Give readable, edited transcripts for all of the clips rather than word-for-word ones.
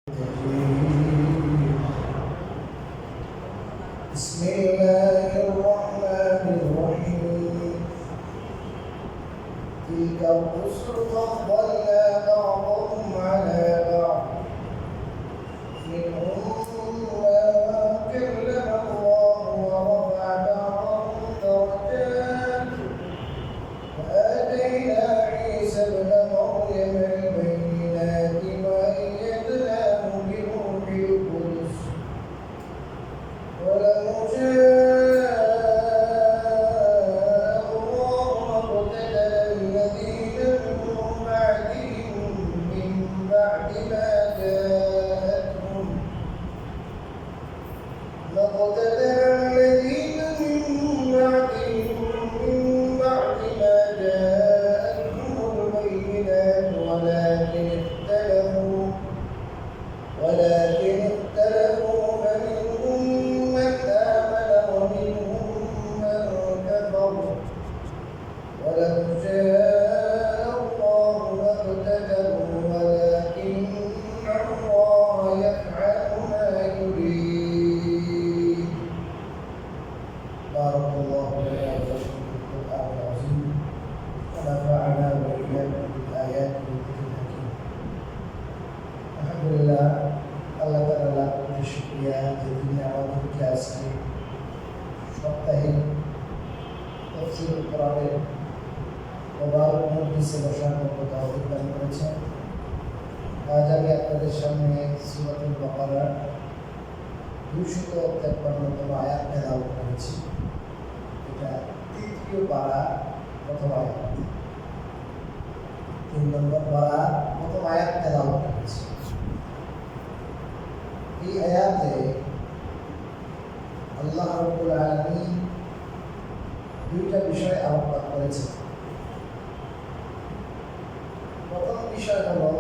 بسم الله الرحمن الرحيم تلك الرسل فضلنا بعضهم على بعض منهم من كلم الله ورفع بعضهم درجات وآتينا عيسى ابن مريم البينات وأيدناه بروح القدس ولو شاء الله ما اقتتل الذين من بعدهم من بعد ما جاءتهم ما اقتتل الذين من بعدهم من بعد ما جاءتهم البينات ولكن اختلفوا فمنهم من آمن ومنهم من كفر ولو شاء الله ما اقتتلوا ولكن الله يفعل ما يريد. بارك الله لنا ولكم في القرآن العظيم ونفعنا وإياكم بالآيات والذكر الحكيم. আলহামদুলিল্লাহ, আল্লাহ তাআলা শুকরিয়া যে তিনি আমাদেরকে আজকে সাপ্তাহিক তাফসীরুল কোরআনের মোবারক মজলিসে বসার মতো তৌফিক দান করেছেন। আজ আমি আপনাদের সামনে সূরাতুল বাকারার 253তম আয়াত তেলাওয়াত করেছি। এটা তৃতীয় পারা প্রথম আয়াত, 3 নম্বর পারা প্রথম আয়াত তেলাওয়াত করেছি। এই আয়াতে আল্লাহ রাব্বুল আলামিন দুইটা বিষয় আলোকপাত করেছেন। প্রথম বিষয় হলো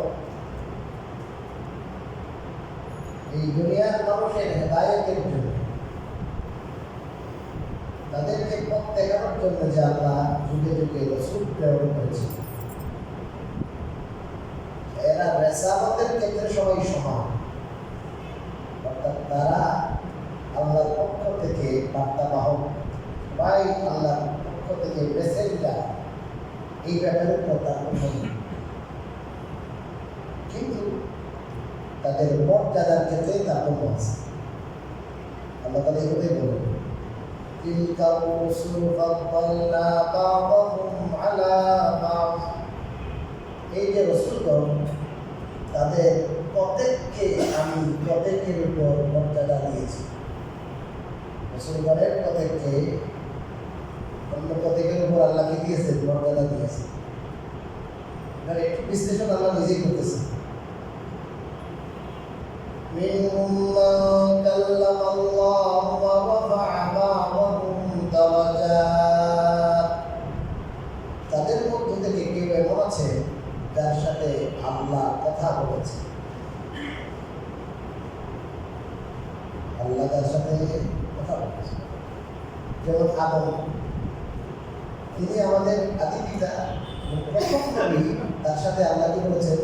এই দুনিয়ার মানুষের হেদায়েতের জন্য, তাদেরকে পথ দেখানোর জন্য যে আল্লাহ যুগে যুগে রাসূল প্রেরণ করেছেন। এরা রেসালতের ক্ষেত্রে সবাই সমান, অর্থাৎ তারা আল্লাহর পক্ষ থেকে বার্তাবাহক, সবাই আল্লাহর পক্ষ থেকে মেসেঞ্জার, এই ব্যাপারে কোনো তারতম্য নেই। কিন্তু তাদের মর্যাদার ক্ষেত্রে তারতম্য আছে। আল্লাহ তাআলা এই কথাই বলেন, তিলকা রুসুল ফাদ্দালনা বা'দাহুম আলা বা'দ। এই যে রাসূলগণ, তাদের প্রত্যেককে আমি প্রত্যেকের উপর মর্যাদা দিয়েছি। রাসূলগণের প্রত্যেককে অন্য প্রত্যেকের উপর আল্লাহ কি দিয়েছে? মর্যাদা দিয়েছে। এখানে একটু বিশ্লেষণ আল্লাহ নিজেই করতেছে। মিনহুম মান কাল্লামা আল্লাহু ওয়া রাফা'a বা'দাহুম দারাজাত। তাদের মধ্য থেকে কেউ এমন আছে যার সাথে আল্লাহ কথা বলেছে। আল্লাহ তার সাথে কথা বলেছে। যেমন আদম, তিনি আমাদের আদি পিতা, প্রথম নবী, তার সাথে আল্লাহ কি বলেছেন?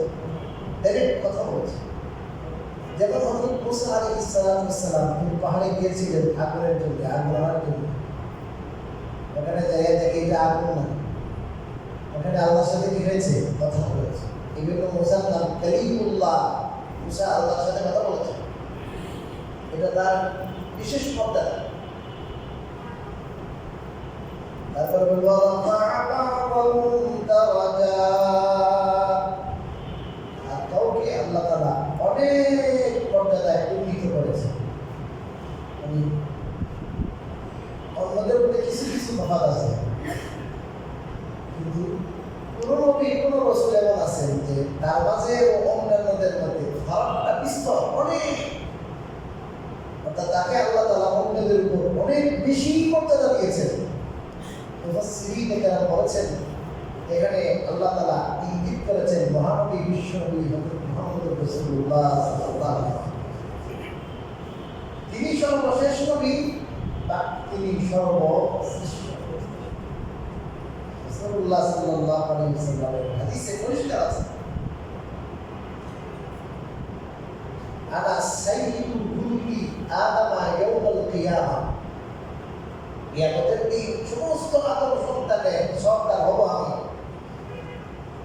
ডাইরেক্ট কথা বলেছে। যেমন হযরত মুসা আলাইহিস সালাম তিনি পাহাড়ে গিয়েছিলেন আগুনের জন্য, আগুন আনার জন্য। ওখানে জায়গা থেকে এটা আগুন না, ওখানে আল্লাহর সাথে কি হয়েছে? কথা বলেছে। এই জন্য মুসার নাম কালিমুল্লাহ, মুসা আল্লাহর সাথে কথা বলেছে। এটা তার বিশেষ মর্যাদা। তারপর বলবো আর কাউকে আল্লাহ তাআলা অনেক মর্যাদায় উন্নীত করেছে। অন্যদের মধ্যে কিছু কিছু তফাৎ আছে, কিন্তু কোনো নবী কোনো রাসূল এমন আছেন যে তার মাঝে ও অন্যান্যদের মধ্যে ফারাকটা বিস্তর অনেক, অর্থাৎ তাকে আল্লাহ তাআলা অন্যদের উপর অনেক বেশি মর্যাদা দিয়েছেন। মুফাসসিরিন কেরাম বলেছেন, এখানে আল্লাহ তাআলা ইঙ্গিত করেছেন মহানবী বিশ্বনবী হযরত মুহাম্মদ রাসূলুল্লাহ সাল্লাল্লাহু আলাইহি ওয়াসাল্লাম, তিনি সর্বশেষ নবী, তিনি সর্বশ্রেষ্ঠ। রাসূলুল্লাহ সাল্লাল্লাহু আলাইহি ওয়াসাল্লামের হাদিসে পরিষ্কার আছে কিয়ামা, কিয়ামতের দিন সমস্ত আদম সন্তানের সরকার হব আমি।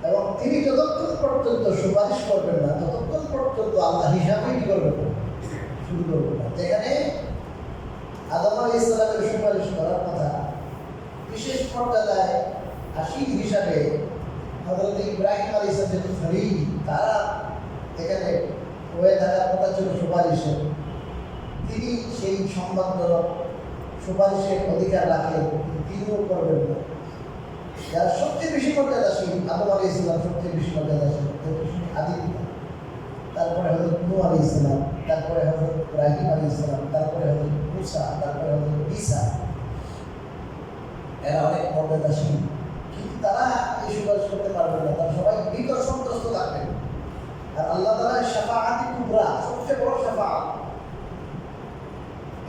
এবং তিনি যতক্ষণ পর্যন্ত সুপারিশ করবেন না ততক্ষণ পর্যন্ত আল্লাহ হিসাবে কি করবেন না, শুরু করবেন না। যেখানে আদম আলাইহিস সালামের সুপারিশ করার কথা, বিশেষ মর্যাদায় আশিক হিসাবে হযরত ইব্রাহিম আলাইহিস সালাম যেহেতু খলিল, তারা এখানে হয়ে থাকার কথা ছিল সুপারিশে, তিনি সেই সম্মানজনক সুপারিশের অধিকার রাখেন, তিনিও করবেন না। যারা সবচেয়ে বেশি মর্যাদাশীল, আদম আলাইহিস সালাম সবচেয়ে বেশি মর্যাদাশীল, আদি পিতা, তারপরে হযরত নূহ আলাইহিস সালাম, তারপরে হযরত ইব্রাহিম আলাইহিস সালাম, তারপরে হযরত মূসা, তারপরে হযরত ঈসা। এরা অনেক মর্যাদাশীল, কিন্তু তারা এই সুপারিশ করতে পারবেন না, তারা সবাই বিকট সন্ত্রস্ত থাকবেন। আর আল্লাহ তাআলা শাফাআতি কুবরা, সবচেয়ে বড় শাফাআত,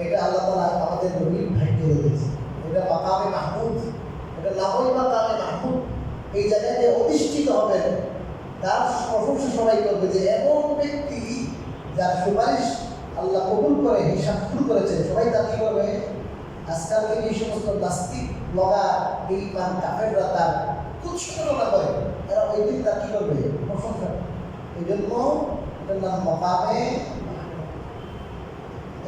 এটা আল্লাহ তাআলা আমাদের নবীর ভাগ্যে রেখেছে। এটা মাকামে মাহমুদ, এটা নামই মাকামে মাহমুদ। এই জায়গাতে অধিষ্ঠিত হবেন, তার প্রশংসা সবাই করবে যে এমন ব্যক্তি যার সুপারিশ আল্লাহ কবুল করে, হিসাব শুরু করেছে। সবাই তা কি করবে? আজকালকে এই সমস্ত নাস্তিক লগা বেঈমান কাফেররা তার তুচ্ছতা করে, এরা ওই দিন তার কি করবে? প্রশংসা। এই জন্য এটার নাম মাকামে।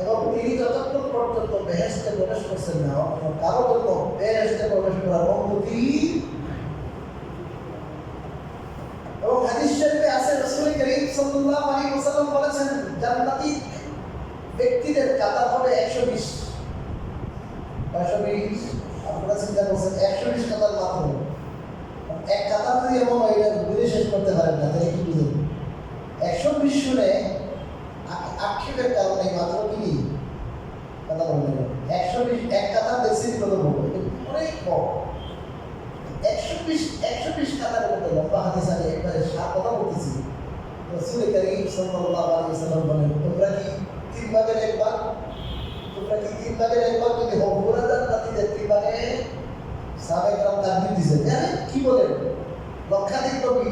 এবং তিনি যতক্ষণ পর্যন্ত বেহেশতে প্রবেশ করছেন না, কারো জন্য বেহেশতে প্রবেশ করার অনুমতি। এবং হাদিস শরীফে আছে, রাসূল করিম সাল্লাল্লাহু আলাইহি ওয়াসাল্লাম বলেছেন, জান্নাতি ব্যক্তিদের কাতার হবে 120। 120 আপনারা চিন্তা করছেন, 120 কাতার মাত্র। এক কাতার যদি এমন হয় এটা বুঝে শেষ করতে পারেন না, তাহলে কি বুঝেন? 120 শুনে আক্ষেপের কারণে মাত্র কি কথা বললেন? 120 এক কাতার দেখছি কত বড়, অনেক বড়। 120 কাতারের মতো লম্বা হাদিস আছে। একবারে কথা বলতেছি, রাসূল করিম সাল্লাল্লাহু আলাইহি ওয়াসাল্লাম বলেন, তোমরা কি 3 ভাগের 1 ভাগ, তোমরা কি 3 ভাগের 1 ভাগ যদি হও, পুরা জান্নাতীদের 3 ভাগে সাহাবায়ে কেরাম তাকবীর দিয়েছেন। জানেন কি বলেন? লক্ষাধিক নবী,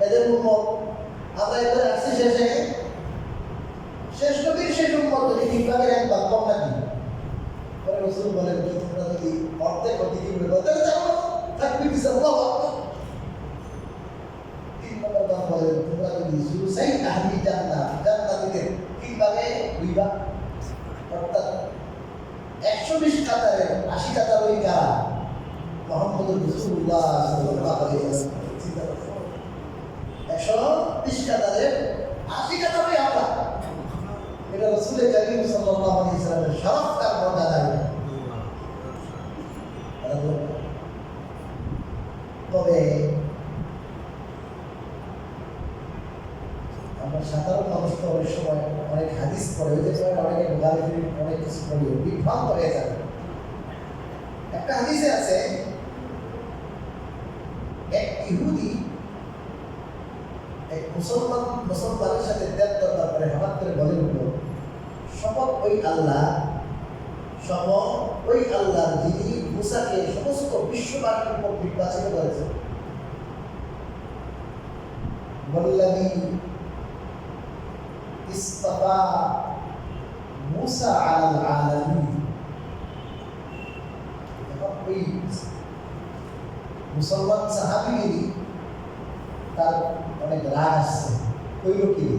এদের উম্মত, আমরা এবারে আসছি শেষ নবীর শেষ উম্মত, যদি 3 ভাগের 1 ভাগ কম নাকি? পরে রাসূল বলেন, কি তোমরা যদি অর্ধেক অতিথি বলে বলতে যাও তাকবীর দিয়েছে, আল্লাহু আকবার। 3 নম্বর কথা বলেন, তোমরা যদি সুলসাই আহলি জান্নাত, জান্নাতীদের 3 ভাগে 2 ভাগ, অর্থাৎ 120 কাতারে 80 কাতার ওই কারা? মুহাম্মদুর রাসূলুল্লাহ সাল্লাল্লাহু আলাইহি ওয়াসাল্লাম। 120 কাতারে 80 কাতার ওই আমরা। এটা রাসূল করিম সাল্লাল্লাহু আলাইহি ওয়াসাল্লামের শরফ, তার মর্যাদা। তবে আমরা সাধারণ মানুষ তো অনেক সময় অনেক হাদিস পড়ে, ওই যে অনেকে বুখারী অনেক কিছু পড়ে বিভ্রান্ত হয়ে যাবে। একটা হাদিসে আছে, এক ইহুদি এক মুসলমানের সাথে দেড় করে হঠাৎ করে বলে উঠল, শপথ ওই আল্লাহ, শপথ ওই আল্লাহ যিনি মুসাকে সমস্ত বিশ্ববাসীর উপর নির্বাচিত করেছেন। ওয়াল্লাযী ইসতাফা মুসা আলাল আলামিন। ওই মুসলমান সাহাবীরই তার অনেক রাগ আসছে, কইল কি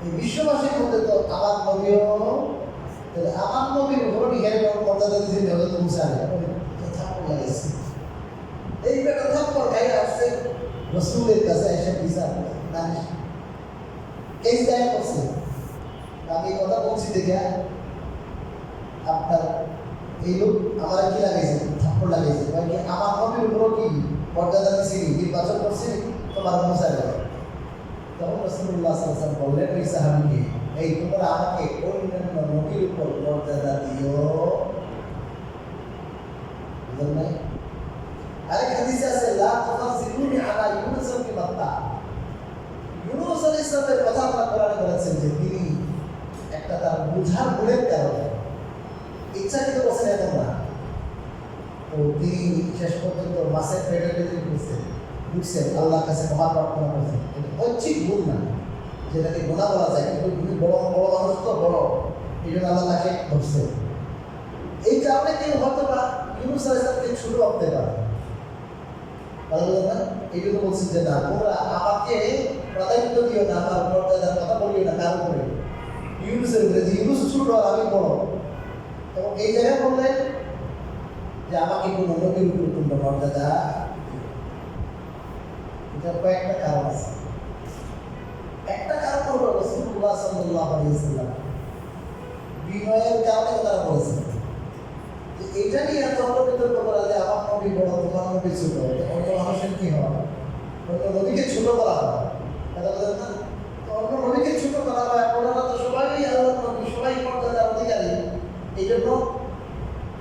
এই বিশ্ববাসীর মধ্যে তো আমার নবীও, আমার নবীর উপর ইহার মর্যাদা দিয়েছেন হযরত মুসা। থাপ্পড় লাগাইছে, এই বেটা থাপ্পড় খাইয়া আসছে রাসূলের কাছে এসে বিচার নালিশ কেস দায়ের করছে। আমি কথা বলছি দেখে আপনার এই লোক আমার কি লাগাইছে, থাপ্পড় লাগাইছে, আমার নবীর উপর কি মর্যাদা দিয়েছিলি, নির্বাচন করছিলি, তোমার মুসা লাগে। তখন রাসূলুল্লাহ সাল্লাল্লাহু আলাইহি ওয়াসাল্লাম বললেন ওই সাহাবীকে, এই তোমরা আমাকে অন্যান্য নবীর উপর মর্যাদা দিও। বুঝলেন না? আরেক হাদিসে আছে, লা তুফাজ্জিলুনি আলা ইউনুস বিন মাত্তা। ইউনুস আলাইহিস সালামের কথা আল্লাহ কোরআনে বলেছেন যে তিনি একটা তার বুঝার ভুলের কারণে ইচ্ছাকৃত বলছেন এমন না, তো তিনি শেষ পর্যন্ত মাছের পেটের ভিতরে ঢুকছেন, আল্লাহর কাছে ক্ষমা প্রার্থনা করছেন। এটা ঐচ্ছিক ভুল না, যেটাকে গুনাহ বলা যায়, কিন্তু বড় বড় মানুষ তো বড়, এই জন্য আল্লাহ তাকে ধরছে। এই কারণে কেউ হয়তো বা ইউনুস আলাইহিসসালামকে ছোট ভাবতে পারে। এই জন্য বলছি যে না, তোমরা আমাকে প্রাধান্য দিও না, আমার মর্যাদার কথা বলিও না কার উপরে, ইউনুসের উপরে, যে ইউনুস ছোট আর আমি বড়। এবং এই জায়গায় বললেন যে আমাকে কোনো নবীর উপর কোনো মর্যাদা, এটা কয়েকটা কারণ আছে। একটা কারণ হলো রাসূলুল্লাহ সাল্লাল্লাহু আলাইহি ওয়াসাল্লাম বিনয়ের কারণে তারা বলেছেন যে এটা নিয়ে তর্ক বিতর্ক করা যে আমার নবী বড়, তোমার নবী ছোট, অন্য মানুষের কি হয়, অন্য নবীকে ছোট করা হয়, কথা বলেন না? অন্য নবীকে ছোট করা হয়, ওনারা তো সবাই আল্লাহর নবী, সবাই মর্যাদার অধিকারী। এই জন্য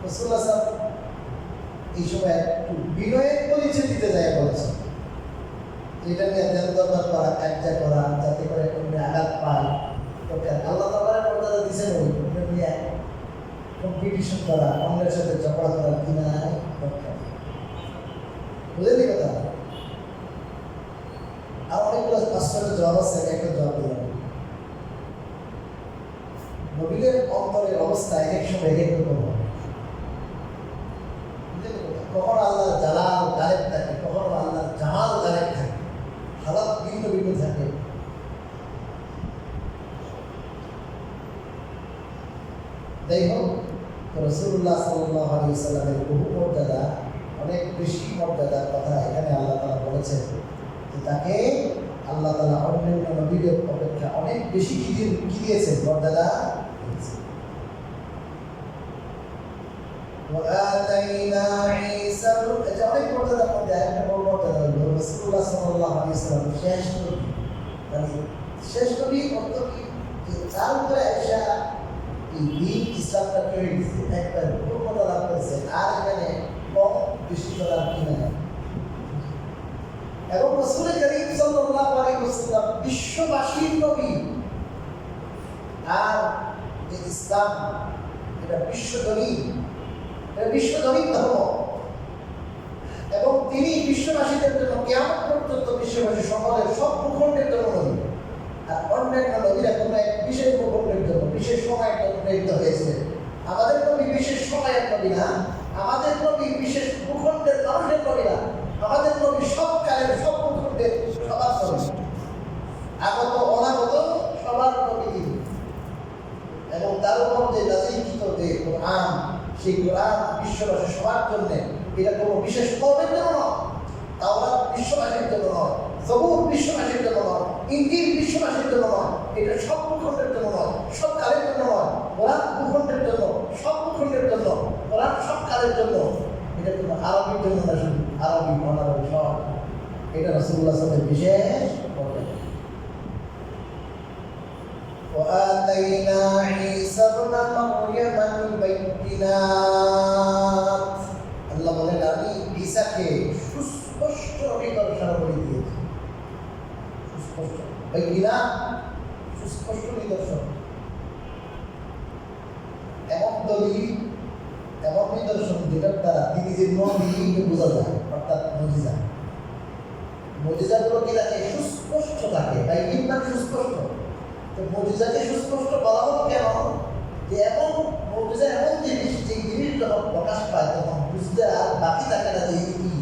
রাসূলুল্লাহ সাল্লাল্লাহু এই সময় একটু বিনয়ের পরিচয় দিতে যায় বলেছে, এটা নিয়ে ধ্যান দরবার করা, কার্যা করা, যাতে করে কোনো আঘাত পায়। আল্লাহ তাআলার মর্যাদা দিয়েছেন ওই নিয়ে কম্পিটিশন করা, অন্যের সাথে ঝগড়া করা কিনা দরকার, বুঝলি কথা? আর অনেকগুলো আশ্চর্য জবাব আছে, একটা জবাব দিলাম। নবীদের অন্তরের অবস্থা এক এক সময় এক এক রকম হয়। কখনো আল্লাহর জালাল গায়েব থাকে, কখনো আল্লাহর জামাল গায়েব থাকে, হালাত ভিন্ন ভিন্ন থাকে। যাই হোক, রাসূলুল্লাহ সাল্লাল্লাহু আলাইহি ওয়াসাল্লামের বহু মর্যাদা, অনেক বেশি মর্যাদার কথা এখানে আল্লাহ তাআলা বলেছেন যে তাকে আল্লাহ তাআলা অন্যান্য নবীদের অপেক্ষা অনেক বেশি কি দিয়েছেন, মর্যাদা দিয়েছেন। وآتينا عيسى এটা অনেক মর্যাদার মধ্যে একটা বড় মর্যাদা হলো রাসূলুল্লাহ সাল্লাল্লাহু আলাইহি ওয়াসাল্লাম শেষ নবী। মানে শেষ নবী অর্থ কি, যে তার উপরে এসে এই দিন ইসলামটা তৈরি হয়েছে, একবার পূর্ণতা লাভ করেছে, আর এখানে কম বেশি করার কি না। এবং রাসূল করিম সাল্লাল্লাহু আলাইহি ওয়াসাল্লাম বিশ্ববাসীর নবী, আর এই ইসলাম এটা বিশ্বজনীন, এটা বিশ্বজনীন ধর্ম। এবং তিনি বিশ্ববাসীদের জন্য কিয়ামত পর্যন্ত বিশ্ববাসী সকলের সব ভূখণ্ডের জন্য নবী। আর অন্যান্য নবীরা কোনো এক বিশেষ ভূখণ্ডের জন্য বিশেষ সময়ের জন্য প্রেরিত হয়েছিলেন। আমাদের নবী বিশেষ সময়ের নবী না, আমাদের নবী বিশেষ ভূখণ্ডের মানুষের নবী না, আমাদের নবী সব কালের সব ভূখণ্ডের সবার নবী, আগত অনাগত সবার নবী তিনি। এবং তার উপর যে নাযিলকৃত যে কোরআন, সেই কোরআন বিশ্ববাসী সবার জন্য, এটা কোনো বিশেষ কওমের জন্য নয়, তাওরাত বিশ্ববাসীর জন্য নয়, জবুর বিশ্ববাসীর জন্য নয়, ইনজিল বিশ্ববাসীর জন্য নয়, এটা সব ভূখণ্ডের জন্য নয়, সব কালের জন্য নয়। কোরআন ভূখণ্ডের জন্য, সব ভূখণ্ডের জন্য, কোরআন সব কালের জন্য। এটা কোনো আরবির জন্য না, শুধু আরবি অনারবি সব। এটা রাসূলুল্লাহ সাল্লাল্লাহু আলাইহি ওয়াসাল্লামের বিশেষ মর্যাদা। وآتينا عيسى ابن مريم البينات আল্লাহ বলেন আমি ঈসাকে সুস্পষ্ট নিদর্শন করে দিয়েছি। সুস্পষ্ট বাইনাত, সুস্পষ্ট নিদর্শন, এমন দলিল, এমন নিদর্শন যেটার দ্বারা তিনি যে নবী বোঝা যায়, অর্থাৎ মুজিজা। মুজিজাগুলো কি থাকে, সুস্পষ্ট থাকে, বাইনাত সুস্পষ্ট। তো মুজিজাকে সুস্পষ্ট বলা হলো কেন, যে এমন মুজিজা এমন জিনিস, যে জিনিস যখন প্রকাশ পায় তখন বুঝতে আর বাকি থাকে না যে কি।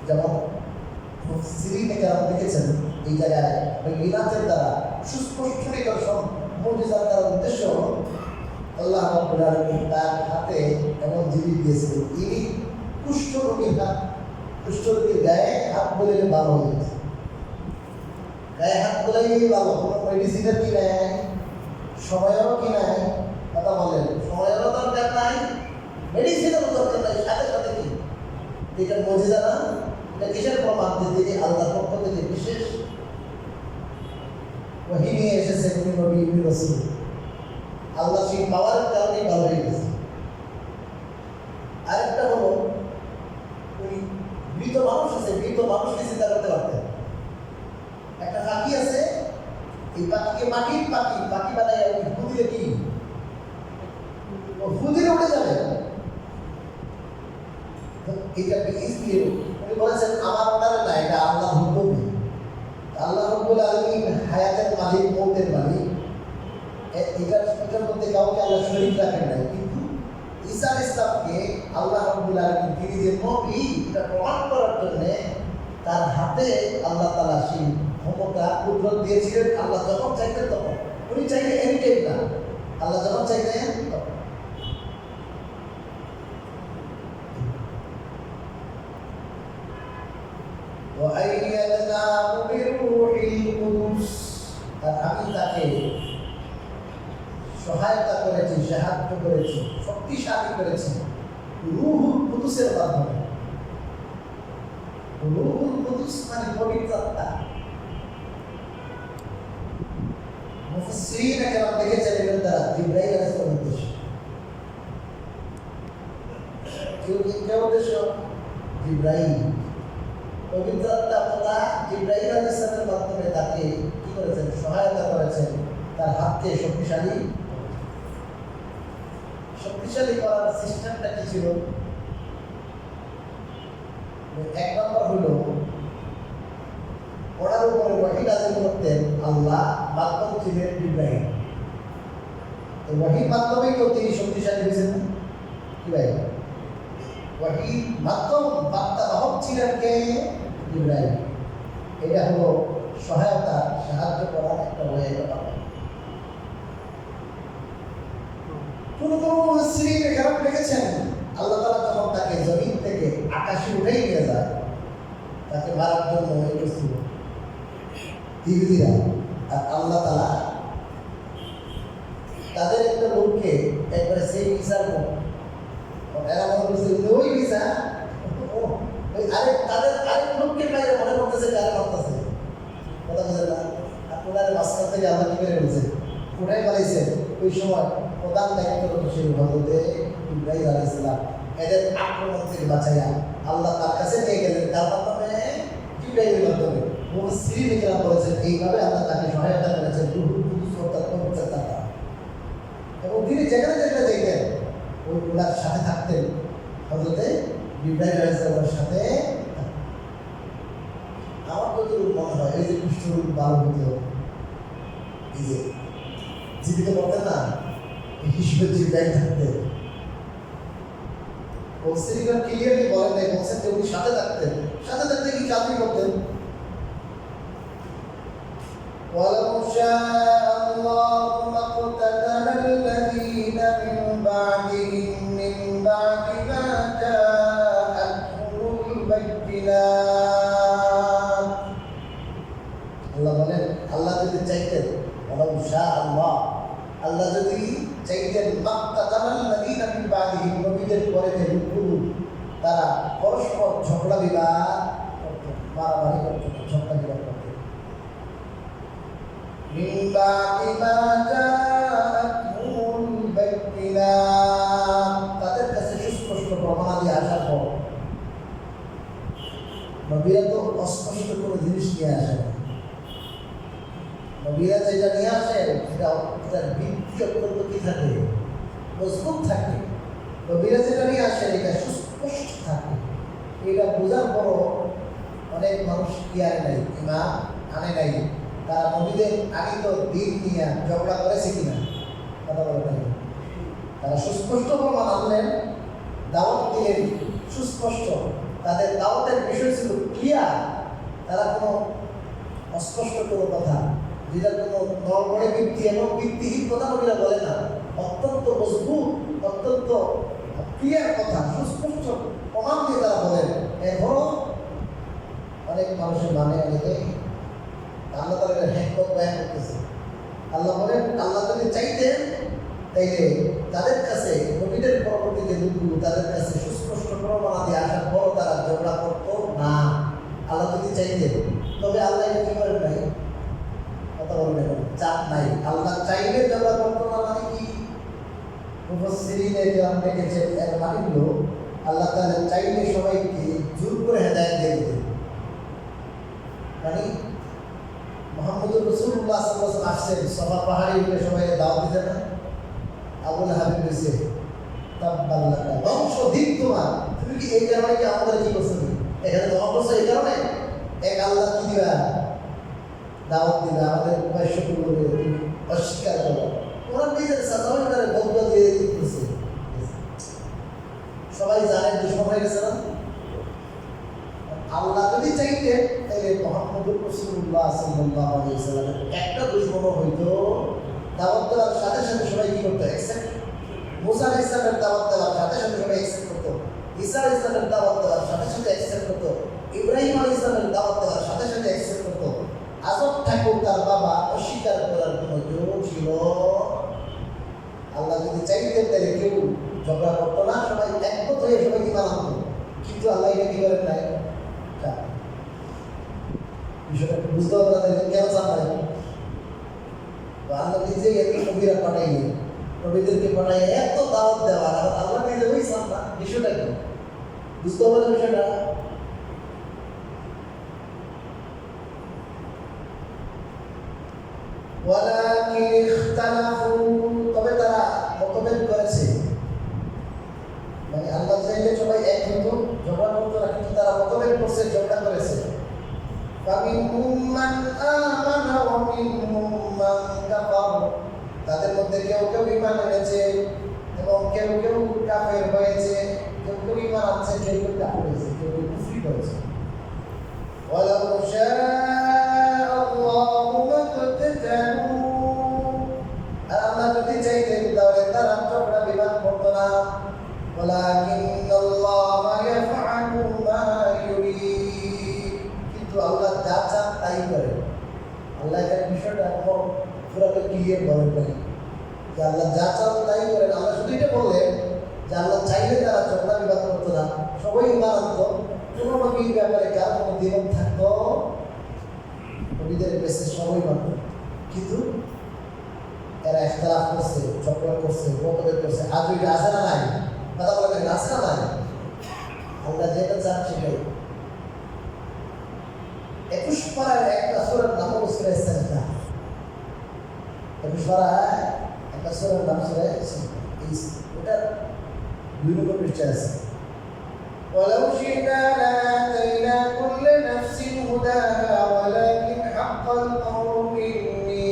যেমন মুফাসসিরিনে কেরাম লিখেছেন এই জায়গায় বাইনাতের দ্বারা সুস্পষ্ট নিদর্শন, মুজিজার দ্বারা উদ্দেশ্য আল্লাহ রাব্বুল আলামিন তার হাতে এমন জিনিস দিয়েছিলেন, ইনি কুষ্ঠরোগীর হাত, কুষ্ঠরোগীর গায়ে হাত বলে ভালো হয়ে গেছে। গায়ে হাত বলেই ভালো, কোনো মেডিসিনের কি নাই, সময়েরও কি নাই, কথা বলেন, সময়েরও দরকার নাই, মেডিসিনেরও দরকার নাই, সাথে সাথে কি এটা মুজিজা না? এটা কিসের প্রমাণ? যে আল্লাহর পক্ষ থেকে বিশেষ ওহী নিয়ে এসেছেন উনি নবী, উনি রাসূল। আল্লাহ সেই পাওয়ারের কারণেই ভালো হয়ে গেছে। আরেকটা হলো ওই মৃত মানুষ আছে, মৃত মানুষকে চিন্তা করতে পারতেন। একটা পাখি আছে, এই পাখিকে মাটির পাখি, পাখি বানায় ওই ফুদিলে কি ফুদিলে উঠে যাবে। এটা ইসলিও উনি বলেছেন আমার অর্ডারে না, এটা আল্লাহর হুকুমে। আল্লাহ রাব্বুল আলামিন হায়াতের মালিক, মৌতের মালিক। এটার মধ্যে কাউকে আল্লাহ শরীক রাখেন নাই, কিন্তু ঈসা আলাইহিস সালামকে আল্লাহ রাব্বুল আলামিন তিনি যে নবী এটা প্রমাণ করার জন্য তার হাতে আল্লাহ তাআলা সেই ক্ষমতা কুদরত দিয়েছিলেন। আল্লাহ যখন চাইতেন তখন, উনি চাইলে এনি টাইম না, আল্লাহ যখন চাইতেন তখন। وأيدناه بروح القدس, আর আমি তাকে সহায়তা করেছি, সাহায্য করেছি, শক্তিশালী করেছি রূহুল কুদুসের মাধ্যমে। রূহুল কুদুস মানে পবিত্র আত্মা। মুফাসসিরিন কেরাম দেখেছেন এর দ্বারা জিবরাইল আলাইহিস সালামের উদ্দেশ্য। কেউ উদ্দেশ্য জিবরাইল, পবিত্র আত্মা কথা জিবরাইল আলাইহিস সালামের মাধ্যমে তাকে কি করেছেন, সহায়তা করেছেন, তার হাতকে শক্তিশালী করার সিস্টেমটা কি ছিল? এক নম্বর হলো ওনার উপরে ওয়াহী নাযিল করতেন আল্লাহ, মাধ্যম ছিলেন জিবরাইল। তো ওয়াহীর মাধ্যমেই তো তিনি শক্তিশালী হয়েছেন না? কি ভাই, ওয়াহীর মাধ্যম বার্তা বাহক ছিলেন কে? জিবরাইল। এটা হলো সহায়তা, সাহায্য করার একটা ওয়ে। কোন মুফাসসিরিন কেরাম লিখেছেন আল্লাহ তাআলা যখন তাকে জমিন থেকে আকাশে উঠাই নিয়ে যায়, তাকে মারার জন্য এসেছিল ইহুদিরা, আর আল্লাহ তাআলা তাদের একটা লোককে একবারে সেই ঈসার এরা মনে করছে ওই ঈসা, তাদের আরেক লোককে বাইরে মনে করতেছে যারা করতেছে কথা বলছে না। আপনার মাঝখান থেকে আল্লাহ কি করে বলছে, উঠাই পালাইছে। ওই সময় প্রধান দায়িত্ব ছিল হযরতে ইব্রাহিম আলাইহিস সালাম, এদের আক্রমণ থেকে বাঁচাইয়া আল্লাহ তার কাছে নিয়ে গেলেন, তার মাধ্যমে জিবরাইলের মাধ্যমে। মুফাসসিরিন কেরাম বলেছেন এইভাবে আল্লাহ তাকে সহায়তা করেছেন রূহুল কুদুস অর্থাৎ পবিত্র আত্মা। এবং তিনি যেখানে যেখানে যেতেন ওই ওনার সাথে থাকতেন, হযরতে ইব্রাহিম আলাইহিস সালামের সাথে। আমার যতটুকু মনে হয় এই যে কুষ্ঠরোগ ভালো হতো, এই যে জীবিত করতেন না, এই হিসেবে জিবরাইল থাকতেন। মুফাসসিরিন ক্লিয়ারলি বলেন নাই, বলছেন যে উনি সাথে থাকতেন, সাথে থাকতে কি চাকরি করতেন। وَلَوْ شَاءَ اللَّهُ مَا اقْتَتَلَ الَّذِينَ مِن بَعْدِهِم مِّن بَعْدِ مَا جَاءَتْهُمُ الْبَيِّنَاتُ। আল্লাহ বলেন আল্লাহ যদি চাইতেন, وَلَوْ شَاءَ اللَّهُ, আল্লাহ যদি চাইতেন, মা ইকতাতালাল লাযীনা মিন বা'দিহিম, নবীদের পরে যে লোকগুলো তারা পরস্পর ঝগড়া বিবাদ করত, মারামারি করত, ঝগড়া বিবাদ করত। মিন বা'দি মা জাআতহুমুল বায়্যিনাত, তাদের কাছে সুস্পষ্ট প্রমাণাদি আসার পর। নবীরা তো অস্পষ্ট কোনো জিনিস নিয়ে আসেন, নবীরা যেটা নিয়ে আসেন সেটার ভিত্তি অত্যন্ত কি থাকে, মজবুত থাকে। নবীরা যেটা নিয়ে আসেন এটা সুস্পষ্ট থাকে। এটা বোঝার পরও অনেক মানুষ কি আনে নাই, ইমান আনে নাই। তারা নবীদের আনিত দিন নিয়ে ঝগড়া করেছে কিনা কথা বলে নাই। তারা সুস্পষ্ট প্রমাণ আনলেন, দাওয়াত দিলেন সুস্পষ্ট, তাদের দাওয়াতের বিষয় ছিল ক্লিয়ার। তারা কোনো অস্পষ্ট কোনো কথা, যেটা কোনো নড়বড়ে ভিত্তি এবং ভিত্তিহীন কথা নবীরা বলে না, অত্যন্ত মজবুত, অত্যন্ত ক্লিয়ার কথা, সুস্পষ্ট প্রমাণ দিয়ে তারা বলেন। এখনো অনেক মানুষের মানে অনেকে আল্লাহ তাআলা হিকমত বয়ান করতেছে। আল্লাহ বলেন আল্লাহ যদি চাইতেন তাইলে তাদের কাছে নবীদের পরবর্তী যে লোকগুলো তাদের কাছে সুস্পষ্ট প্রমাণাদি আসার পর তারা ঝগড়া করতো না। আল্লাহ যদি চাইতেন, তবে আল্লাহ এটা কি করেন নাই, কথা বলবেন চাপ নাই। আল্লাহ চাইলে ঝগড়া করতো না মানে কি? মুফাসসিরিন কেরাম লিখেছেন এর মানে হলো আল্লাহ তাআলা চাইলে সবাইকে জোর করে হেদায়েত দিয়ে দিতেন। মানে মুহাম্মদুর রাসূলুল্লাহ সাল্লাল্লাহু আলাইহি ওয়াসাল্লাম আসছেন, সাফা পাহাড়ে উঠে সবাই দাওয়াত দিতেন না? আবু লাহাব বলেছে তাব্বাল্লাকা, ধ্বংস দিন তোমার, তুমি কি এই কারণে কি আমাদের কি করছো? এখানে ধ্বংস করছো এই কারণে? এক আল্লাহ কি দিবা, দাওয়াত দিবা, আমাদের উপাস্যগুলোকে তুমি অস্বীকার করো। ওরা নিজের সাজাওয়ারে বদলা দিয়ে দিতেছে। সবাই জানেন দুশ্মন হয়ে গেছে না? আল্লাহ যদি চাইতেন তাহলে মুহাম্মদুর রাসূলুল্লাহ সাল্লাল্লাহু আলাইহি ওয়াসাল্লামের একটা দুশমন হইতো, দাওয়াত দেওয়ার সাথে সাথে সবাই কি করতো? অ্যাকসেপ্ট। মুসা আলাইহিস সালামের দাওয়াত দেওয়ার সাথে সাথে সবাই অ্যাকসেপ্ট করতো, ঈসা আলাইহিস সালামের দাওয়াত দেওয়ার সাথে সাথে অ্যাকসেপ্ট করতো, ইব্রাহিম আলাইহিস সালামের দাওয়াত দেওয়ার সাথে সাথে অ্যাকসেপ্ট করতো। আজব ঠাকুর তার বাবা অস্বীকার করার কোনো জোর ছিল? আল্লাহ যদি চাইতেন তাহলে কেউ ঝগড়া করতো না, সবাই একমত হয়ে সবাই কি মানতো। কিন্তু আল্লাহ এটা কি করেন নাই? বিষয়টা বুঝতে হবে না, কেন চান নাই? আল্লাহ নিজেই এত নবীরা পাঠাইলেন, নবীদেরকে পাঠাই এত দাওয়াত দেওয়া, আর আল্লাহ নিজে ওই চান না। বিষয়টা কি বুঝতে হবে না? বিষয়টা তবে তারা মতভেদ করেছে, মানে আল্লাহ চাইলে সবাই এক হতো, ঝগড়া করতো না, কিন্তু তারা মতভেদ করছে, ঝগড়া করেছে। তাদের মধ্যে কেউ কেউ ঈমান এনেছে এবং কেউ কেউ কাফের হয়েছে, কেউ কেউ ঈমান আনছে, কেউ কেউ কাফের হয়েছে, কেউ কেউ কুফরি করেছে। ওয়ালাউ শাআল্লাহু মাকতাতালু, আর আল্লাহ যদি চাইতেন তাহলে তারা ঝগড়া বিবাদ করতো না। ওয়ালাকিন্নাল্লাহা ইয়াফআলু মা ইউরিদ, কিন্তু আল্লাহ যা চান তাই করেন। আল্লাহ এর বিষয়টা এখন পুরোটা ক্লিয়ার বলেন নাই যে আল্লাহ যা চান তাই করেন। আল্লাহ শুধু এটা বললেন যে আল্লাহ চাইলে তারা ঝগড়া বিবাদ করতো না, সবাই ঈমান আনতো, কোনো নবীর ব্যাপারে কার কোনো দ্বিমত থাকতো নবীদের বেশি সবাই মানত, কিন্তু এরা ইখতিলাফ করছে, ঝগড়া করছে, মতভেদ করছে। আজ ওইটা আছে না নাই? কথা বলেন, আছে না নাই? আল্লাহ যেটা চান সেটাই। 21 পারার একটা সূরার নাম হলো সূরা সাজদা। 21 পারার একটা সূরার নাম সূরা সাজদা। এটা 2 নম্বর পৃষ্ঠা আছে। ওয়ালাউ শি'না লা'আতাইনা কুল্লা নাফসিন হুদাহা ওয়ালাকিন হাক্কাল কাওলু মিন্নি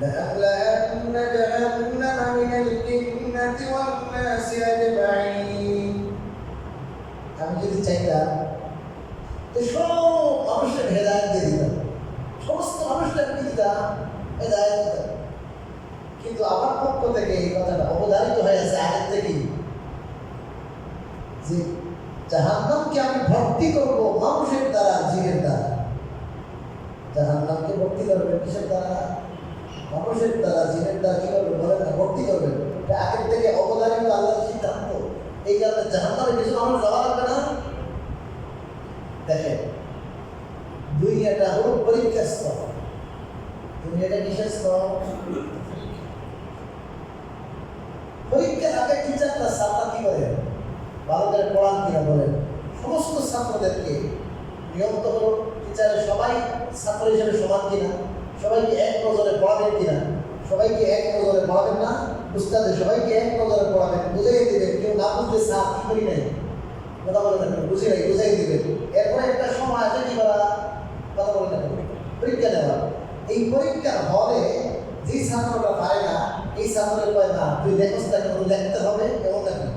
লা'আমলা'আন্না জাহান্নামা মিনাল জিন্নাতি ওয়ান নাসি আজমাইন। আমি যদি চাইতাম সব মানুষের হেদায়েত দিয়ে দিতাম, সমস্ত মানুষের দিতাম হেদায়েত দিতাম, কিন্তু আমার পক্ষ থেকে এই কথাটা অবধারিত হয়ে আছে আগের থেকেই যে জাহান্নামকে আমি ভর্তি করব মানুষের দ্বারা, জিনের দ্বারা। জাহান্নামকে ভর্তি করবেন কিসের দ্বারা? মানুষের দ্বারা, জিনের দ্বারা। কি করবেন বলেন না? ভর্তি করবেন। এটা আগের থেকে অবধারিত আল্লাহর সিদ্ধান্ত। এই কারণে জাহান্নামে কিছু মানুষ যাওয়া লাগবে না। দেখেন, দুনিয়াটা হলো পরীক্ষার স্থল। দুনিয়াটা কিসের স্থল? পরীক্ষার আগে টিচাররা ছাত্র কি করেন? ভালো করে পড়ান কিনা বলেন? সমস্ত ছাত্রদেরকে নিয়ম তো হলো টিচারের সবাই ছাত্র হিসেবে সমান কিনা, সবাইকে এক নজরে পড়াবেন কিনা, সবাইকে এক নজরে পড়াবেন না, উস্তাদে সবাইকে এক নজরে পড়াবেন, বুঝাই দেবেন। কেউ না বুঝলে স্যার কি করি নাই, কথা বলে না, বুঝি নাই, বুঝাই দিবেন। এরপরে একটা সময় আছে কি করা? কথা বলে না, পরীক্ষা নেওয়া। এই পরীক্ষার হলে যে ছাত্রটা পারে না, এই ছাত্রের কয় না তুই লেখস না, কেন লিখতে হবে, এমন নাকি?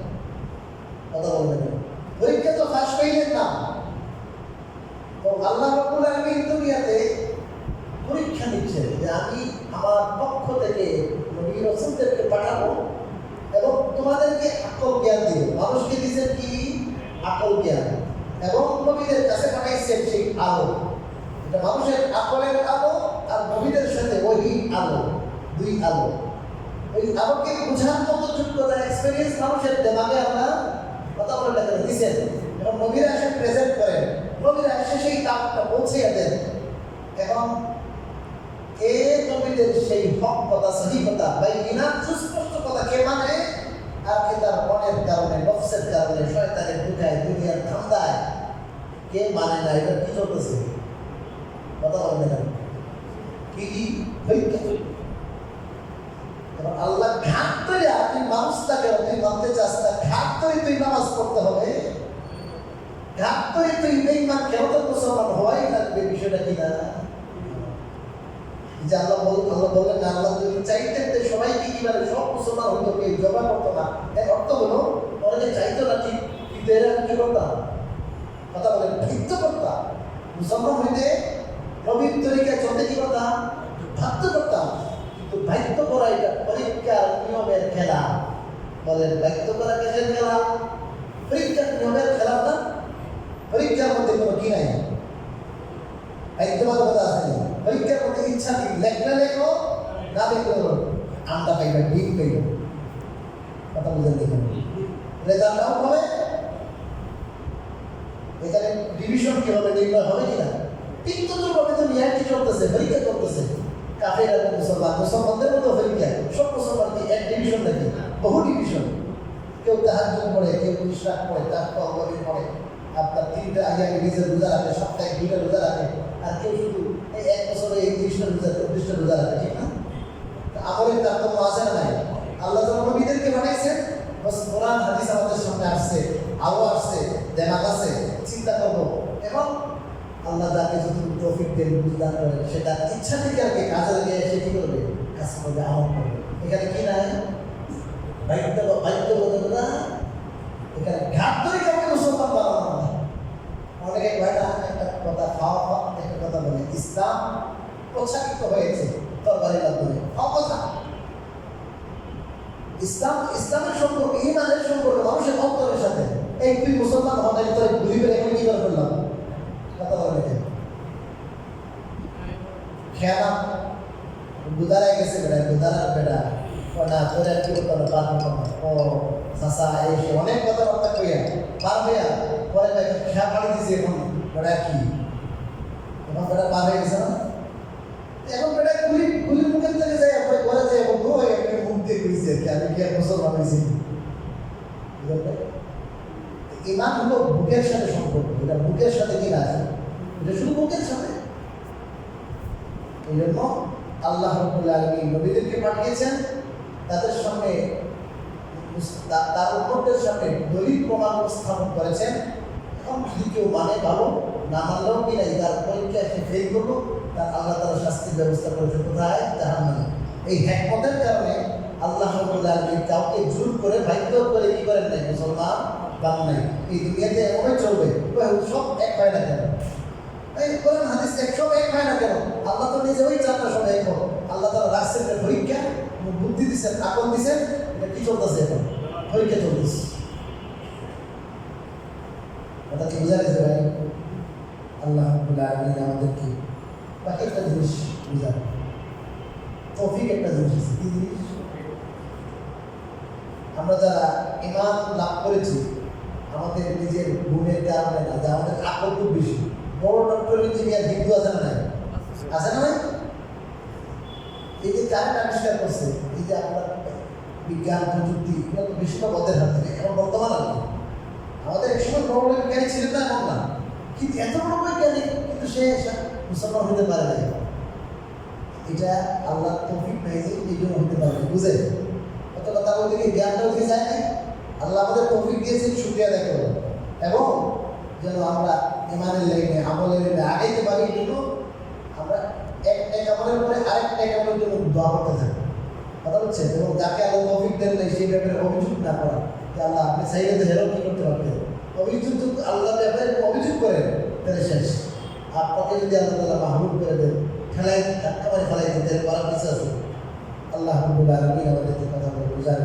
কথা বলে না, পরীক্ষা তো ফার্স্ট পাইলেন না। তো আল্লাহ রাব্বুল আলামিন দুনিয়াতে পরীক্ষা নিচ্ছে যে আমি আমার পক্ষ থেকে নবী রাসূলদেরকে পাঠাবো এবং তোমাদেরকে আকল জ্ঞান দিব। মানুষকে দিয়েছেন কি? আকল জ্ঞান। এবং নবীদের কাছে পাঠাইছেন সেই আলো। এটা মানুষের আকলের আলো আর নবীদের সাথে ওই আলো, দুই আলো। ওই আলোকে বোঝার মতো যোগ্যতা, এক্সপেরিয়েন্স মানুষের দেমাগে আল্লাহ কথা বলে দিয়েছেন। এবং নবীরা এসে প্রেজেন্ট করেন, নবীরা এসে সেই তাপটা পৌঁছে দেন। এবং এ নবীদের সেই হক কথা, সহি কথা, বাইনাত সুস্পষ্ট কথা কে মানে? আর কে তার মনের কারণে, নফসের কারণে, শয়তানের দুটায়, দুনিয়ার ধান্দায় কে মানে না? এটা কি চলতেছে? কথা বলবে না কি পরীক্ষা? এবং আল্লাহ ঘাট তৈরি, আপনি মানুষটাকে তুই মানতে চাস না, ঘাট তৈরি তুই নামাজ পড়তে হবে, ঘাট তৈরি তুই বেঈমান কেমন মুসলমান হওয়াই লাগবে। বিষয়টা কি না? যে আল্লাহ বললেন না, আল্লাহ যদি চাইতেন যে সবাইকে কি মানে সব মুসলমান হইতো, কেউ জমা করতো না, এর অর্থ হলো ওরা যে চাইতো না ঠিক, কিন্তু এরা কি করতাম, কথা বলেন, ভিত্ত করতাম। মুসলমান হইতে নবীর তরিকায় চলতে কি করতাম, ভাত্য করতাম। কিন্তু ভাগ্য করা এটা পরীক্ষার নিয়মের খেলা। বলেন ভাগ্য করা কিসের খেলা? পরীক্ষার নিয়মের খেলা না। পরীক্ষার মধ্যে কোনো কি নাই, ভাগ্যবাদ কথা আছে। পরীক্ষার মধ্যে ইচ্ছা নেই, লেখলে লেখো, না লেখলে আন্ডা পাইবে, ডিম পাইবে। কথা বুঝে দেখেন, রেজাল্ট আউট হবে। এখানে ডিভিশন কি হবে, নির্ণয় হবে কিনা? ঠিক ততভাবে তো নিয়ারটি চলতেছে, পরীক্ষা চলতেছে। কাফের এবং মুসলমান, মুসলমানদের মতো পরীক্ষা। সব মুসলমান কি এক ডিভিশন নাকি? বহু ডিভিশন। কেউ তাহাজ্জুদ পড়ে, কেউ ইশরাক পড়ে, তার কবরে পড়ে, আপনার 3টা আগে নিজের রোজা রাখে, সপ্তাহে 2টা রোজা রাখে, আর কেউ শুধু এই 1 বছরে 31টা রোজা, 24টা রোজা রাখে, ঠিক না? আমলের তারতম্য আছে না নাই? আল্লাহ তাআলা নবীদেরকে বানাইছেন, বাস কোরআন হাদিস আমাদের সামনে আসছে, আলো আসছে, দেমাগ আছে, চিন্তা করবো, এবং আল্লাহ যাকে যতটুকু তৌফিক দেন, বুঝদান করেন, সেটা ইচ্ছা থেকে আর কি কাজে লাগে, সে কি করবে, কাজ করবে, আমল করবে। এখানে কি নাই? বাধ্য বলতে না, এখানে ঘাট ধরে কাউকে মুসলমান বানানো না। অনেকে একটা কথা খাওয়া, একটা কথা বলে, ইসলাম প্রচারিত হয়েছে তরবারির মাধ্যমে। কথা ইসলামের সম্পর্ক, ঈমানের সম্পর্ক মানুষের অন্তরের সাথে। এই তুই মুসলমান হওয়ার ভিতরে গরিবের এখন কি করে ফেললাম, কথা বলে খেয়াল গুদারায় গেছে বেড়া, গুদারার বেড়া না তোরা কি করতে পারবো, ও চাষা এসে অনেক কথাবার্তা কইয়া পার হইয়া পরে খেয়া পাড়ি দিয়েছে। এখন বেড়া কি, এখন বেড়া পার হয়ে গেছে না? এখন বেড়া গুলির মুখের থেকে যাই পরে ঘরে যাই, এখন গো মুখ দিয়ে কইছে কি আমি কি মুসলমান হয়েছি। ইমান হলো বুকের সাথে সম্পর্ক, এটা বুকের সাথে কি না আছে, এটা শুধু বুকের সাথে। এই জন্য আল্লাহ রাব্বুল আলামিন নবীদেরকে পাঠিয়েছেন, তাদের সামনে তার উম্মতের সামনে দলিল প্রমাণ উপস্থাপন করেছেন। এখন যদি কেউ মানে ভালো, না মানলেও কি নাই, তার পরীক্ষা সে ফেল করলো, তার আল্লাহ তাআলা শাস্তির ব্যবস্থা করেছে কোথায়, জাহান্নামে। এই হিকমতের কারণে আল্লাহ রাব্বুল আলামিন কাউকে জোর করে বাধ্য করে কি করেন নাই, মুসলমান বান নাই। এই দুনিয়াতে এমনই চলবে, সব এক হয় না কেন? এই কোরআন হাদিস সব এক হয় না কেন? আল্লাহ তো নিজে ওই চারটা সব এক। আল্লাহ তাআলা রাখছেন পরীক্ষা, বুদ্ধি দিচ্ছেন, আকল দিচ্ছেন, এটা কি চলতেছে এখন? পরীক্ষা চলতেছে। কথা কি বোঝা গেছে ভাই? আল্লাহ রাব্বুল আলামিন আমাদেরকে বাকি একটা জিনিস বুঝান, তৌফিক একটা জিনিস আছে। কি জিনিস? আমরা যারা ঈমান লাভ করেছি, আমাদের নিজের গুণের কারণে না, যে আমাদের আকল খুব বেশি। বড় ডক্টর, ইঞ্জিনিয়ার, হিন্দু আছে না নাই? আছে না ভাই? এই যে কারেন্ট আবিষ্কার করছে, এই যে আপনার বিজ্ঞান প্রযুক্তি, এগুলো তো বেশিরভাগ ওদের হাত থেকে। এখন বর্তমান আর কি, আমাদের একসময় বড় বড় বিজ্ঞানী ছিলেন না, এমন না, কিন্তু এত বড় বৈজ্ঞানিক কিন্তু সে মুসলমান হতে পারে না। এটা আল্লাহ তৌফিক নাই যে এই জন্য হতে পারে, বুঝে কত কথা বলতে গিয়ে জ্ঞানটা উঠে যায় না। আল্লাহ আমাদের তৌফিক দিয়েছেন, শুকরিয়া আদায় করব, এবং যেন আমরা ঈমানের লাইনে, আমলের লাইনে আগাইতে পারি। এই জন্য আমরা এক আমলের পরে আরেকটা আমলের জন্য দোয়া করতে থাকি। কথা হচ্ছে, এবং যাকে আল্লাহ তৌফিক দেন নাই সেই ব্যাপারে অভিযোগ না করা, যে আল্লাহ আপনি চাইলে তো হেরো কি করতে পারতেন। অভিযোগ আল্লাহ ব্যাপারে অভিযোগ করেন, তাহলে শেষ। আপনাকে যদি আল্লাহ তাআলা মাহরুম করে দেন, ধাক্কা মারে ফেলাই দিতে পারার কিছু আছে। আল্লাহ রাব্বুল আলামিন আমাদেরকে কথা বলে বুঝার